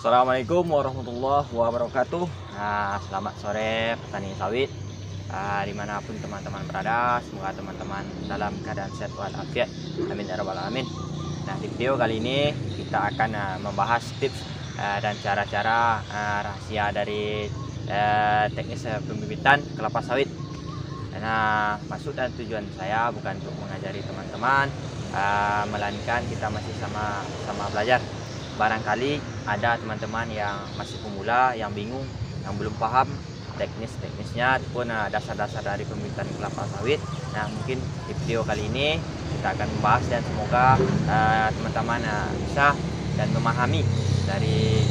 Assalamualaikum warahmatullahi wabarakatuh. Selamat sore petani sawit, dimanapun teman-teman berada. Semoga teman-teman dalam keadaan sehat walafiat. Amin ya rabbal alamin. Nah, di video kali ini kita akan membahas tips dan cara-cara rahasia dari teknis pembibitan kelapa sawit. Nah, maksud dan tujuan saya bukan untuk mengajari teman-teman, melainkan kita masih sama belajar. Barangkali ada teman-teman yang masih pemula, yang bingung, yang belum paham teknisnya ataupun dasar-dasar dari pembibitan kelapa sawit. Nah, mungkin di video kali ini kita akan membahas dan semoga teman-teman bisa dan memahami dari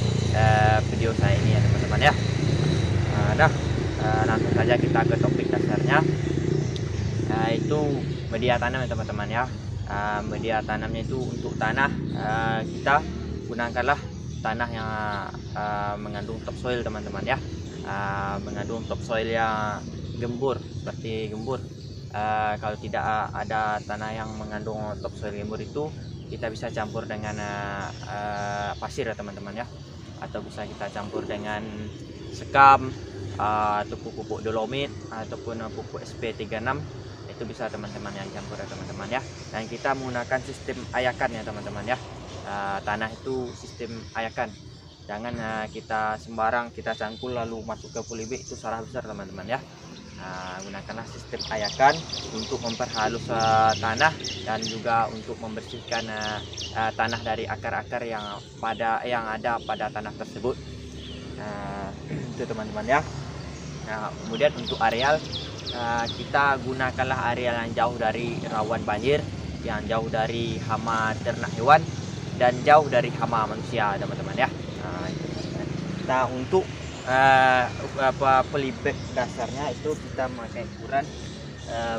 video saya ini ya teman-teman ya. Langsung saja kita ke topik dasarnya, itu media tanam ya teman-teman ya. Media tanamnya itu untuk tanah, kita gunakanlah tanah yang mengandung topsoil teman-teman ya, mengandung topsoil yang gembur, seperti gembur. Kalau tidak ada tanah yang mengandung topsoil gembur itu, kita bisa campur dengan pasir ya teman-teman ya, atau bisa kita campur dengan sekam atau pupuk dolomit ataupun pupuk SP36. Itu bisa teman-teman yang campur ya teman-teman ya. Dan kita menggunakan sistem ayakan ya teman-teman ya. Tanah itu sistem ayakan, jangan kita sembarang kita cangkul lalu masuk ke polybag, itu salah besar teman-teman ya. Gunakanlah sistem ayakan untuk memperhalus tanah dan juga untuk membersihkan tanah dari akar-akar yang ada pada tanah tersebut. Itu teman-teman ya. Kemudian untuk areal, kita gunakanlah areal yang jauh dari rawan banjir, yang jauh dari hama ternak hewan, dan jauh dari hama manusia teman-teman ya. Nah, untuk polybag dasarnya itu kita memakai ukuran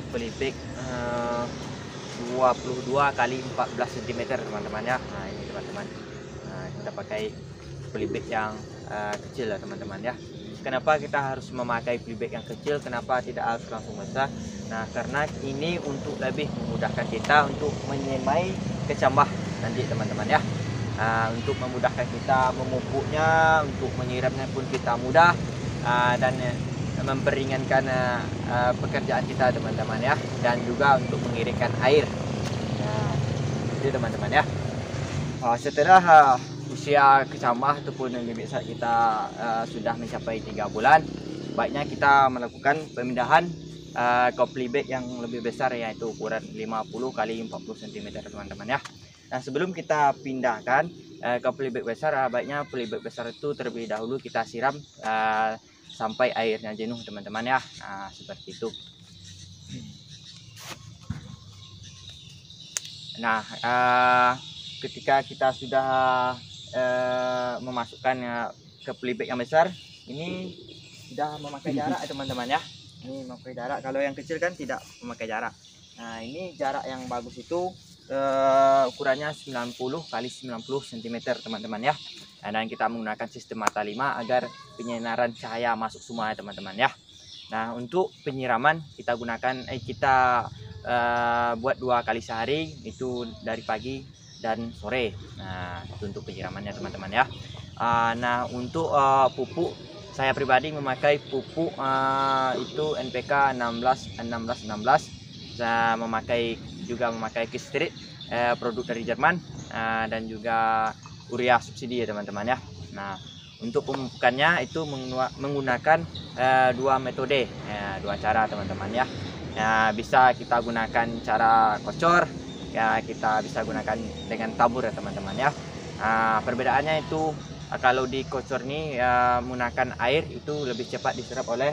polybag 22 kali 14 cm teman-teman ya. Nah, ini teman-teman, kita pakai polybag yang kecil ya teman-teman ya. Kenapa kita harus memakai polybag yang kecil, kenapa tidak harus langsung besar? Nah, karena ini untuk lebih memudahkan kita untuk menyemai kecambah nanti teman-teman ya. Untuk memudahkan kita memupuknya, untuk menyiramnya pun kita mudah, dan memperingankan pekerjaan kita teman-teman ya, dan juga untuk mengirimkan air. Nah, itu teman-teman ya. Setelah usia kecambah ataupun bibit kita sudah mencapai 3 bulan, baiknya kita melakukan pemindahan ke polybag yang lebih besar, yaitu ukuran 50 kali 40 cm teman-teman ya. Nah, sebelum kita pindahkan ke polybag besar, baiknya polybag besar itu terlebih dahulu kita siram sampai airnya jenuh teman-teman ya. Nah, seperti itu. Nah, ketika kita sudah memasukkan ke polybag yang besar, ini sudah memakai jarak teman-teman ya. Ini memakai jarak. Kalau yang kecil kan tidak memakai jarak. Nah, ini jarak yang bagus itu ukurannya 90 kali 90 cm teman-teman ya. Dan kita menggunakan sistem mata 5 agar penyinaran cahaya masuk semua ya teman-teman ya. Nah, untuk penyiraman kita gunakan kita buat 2 kali sehari, itu dari pagi dan sore. Nah, itu untuk penyiramannya teman-teman ya. Nah, untuk pupuk, saya pribadi memakai pupuk itu NPK 16. Saya memakai Kistrit, produk dari Jerman, dan juga urea subsidi ya teman-teman ya. Nah, untuk pemupukannya itu menggunakan 2 metode, 2 cara teman-teman ya. Bisa kita gunakan cara kocor ya, kita bisa gunakan dengan tabur ya teman-teman ya. Perbedaannya itu, kalau di kocor ini menggunakan air itu lebih cepat diserap oleh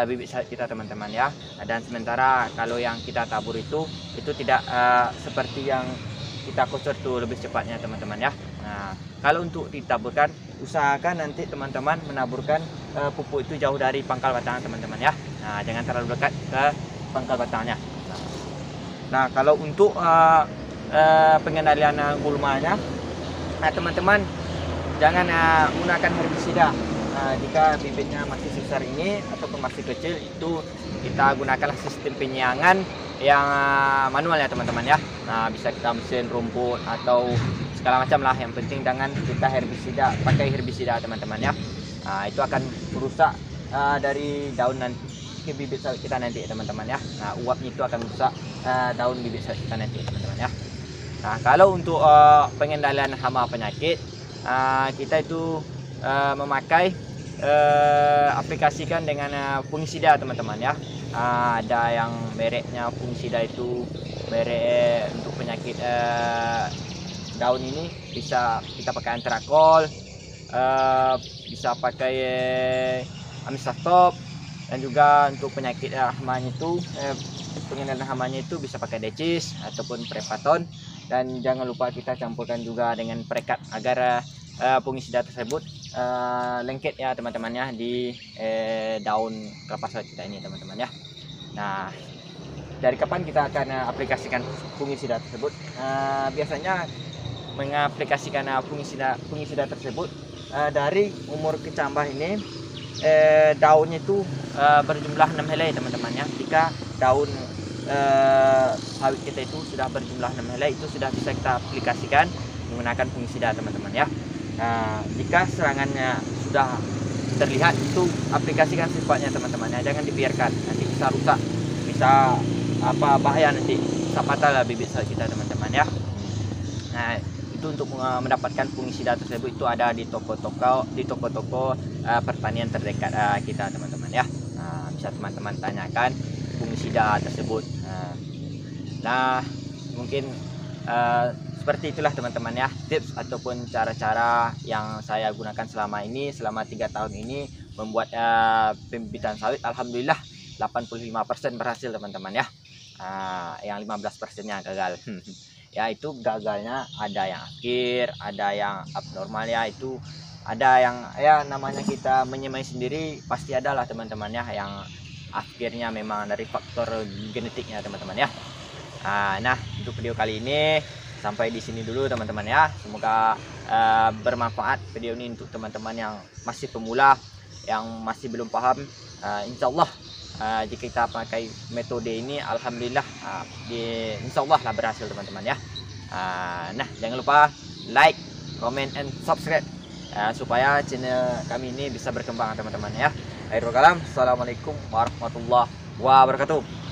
bibit sawit kita teman-teman ya. Dan sementara kalau yang kita tabur itu tidak seperti yang kita kocor itu lebih cepatnya teman-teman ya. Nah, kalau untuk ditaburkan, usahakan nanti teman-teman menaburkan pupuk itu jauh dari pangkal batang teman-teman ya. Nah, jangan terlalu dekat ke pangkal batangnya. Nah, kalau untuk pengendalian gulmanya, teman-teman jangan menggunakan herbisida. Jika bibitnya masih sebesar ini ataupun masih kecil, itu kita gunakanlah sistem penyiangan yang manual ya teman-teman ya. Nah, bisa kita mesin rumput atau segala macam lah. Yang penting jangan kita pakai herbisida teman-teman ya. Itu akan merusak dari daun nanti bibit sawit kita nanti teman-teman ya. Uapnya itu akan merusak daun bibit sawit kita nanti teman-teman ya. Kalau untuk pengendalian hama penyakit, kita itu memakai aplikasikan dengan fungisida teman-teman ya. Ada yang mereknya fungisida itu merek untuk penyakit daun ini, bisa kita pakai Antrakol, bisa pakai Amistrastop, dan juga untuk penyakit hamanya itu pengendalian hamanya itu bisa pakai Decis ataupun Prepaton. Dan jangan lupa kita campurkan juga dengan Prekat agar fungisida tersebut lengket ya teman-teman ya di daun kelapa sawit kita ini teman-teman ya. Nah, dari kapan kita akan aplikasikan fungisida tersebut? Biasanya mengaplikasikan fungisida tersebut dari umur kecambah ini, daunnya itu berjumlah 6 helai teman-teman ya. Jika daun sawit kita itu sudah berjumlah 6 helai, itu sudah bisa kita aplikasikan menggunakan fungisida teman-teman ya. Jika serangannya sudah terlihat, itu aplikasikan secepatnya teman-teman ya. Jangan dibiarkan, nanti bisa rusak, bisa bahaya, nanti bisa patah lah bibit sawit kita teman-teman ya. Nah, itu untuk mendapatkan fungisida tersebut itu ada di toko-toko pertanian terdekat kita teman-teman ya. Bisa teman-teman tanyakan fungisida tersebut. Nah, mungkin seperti itulah teman-teman ya, tips ataupun cara-cara yang saya gunakan selama 3 tahun ini membuat pembibitan sawit. Alhamdulillah 85% berhasil teman-teman ya. Yang 15%-nya gagal. Ya, itu gagalnya ada yang akhir, ada yang abnormal ya. Itu ada yang ya namanya kita menyemai sendiri, pasti ada lah teman-teman ya yang akhirnya memang dari faktor genetiknya teman-teman ya. Nah, untuk video kali ini sampai di sini dulu teman-teman ya. Semoga bermanfaat video ini untuk teman-teman yang masih pemula, yang masih belum paham. Insya Allah jika kita pakai metode ini, alhamdulillah insya Allah lah berhasil teman-teman ya. Nah, jangan lupa like, comment, and subscribe supaya channel kami ini bisa berkembang teman-teman ya. Akhirul kalam, assalamualaikum warahmatullahi wabarakatuh.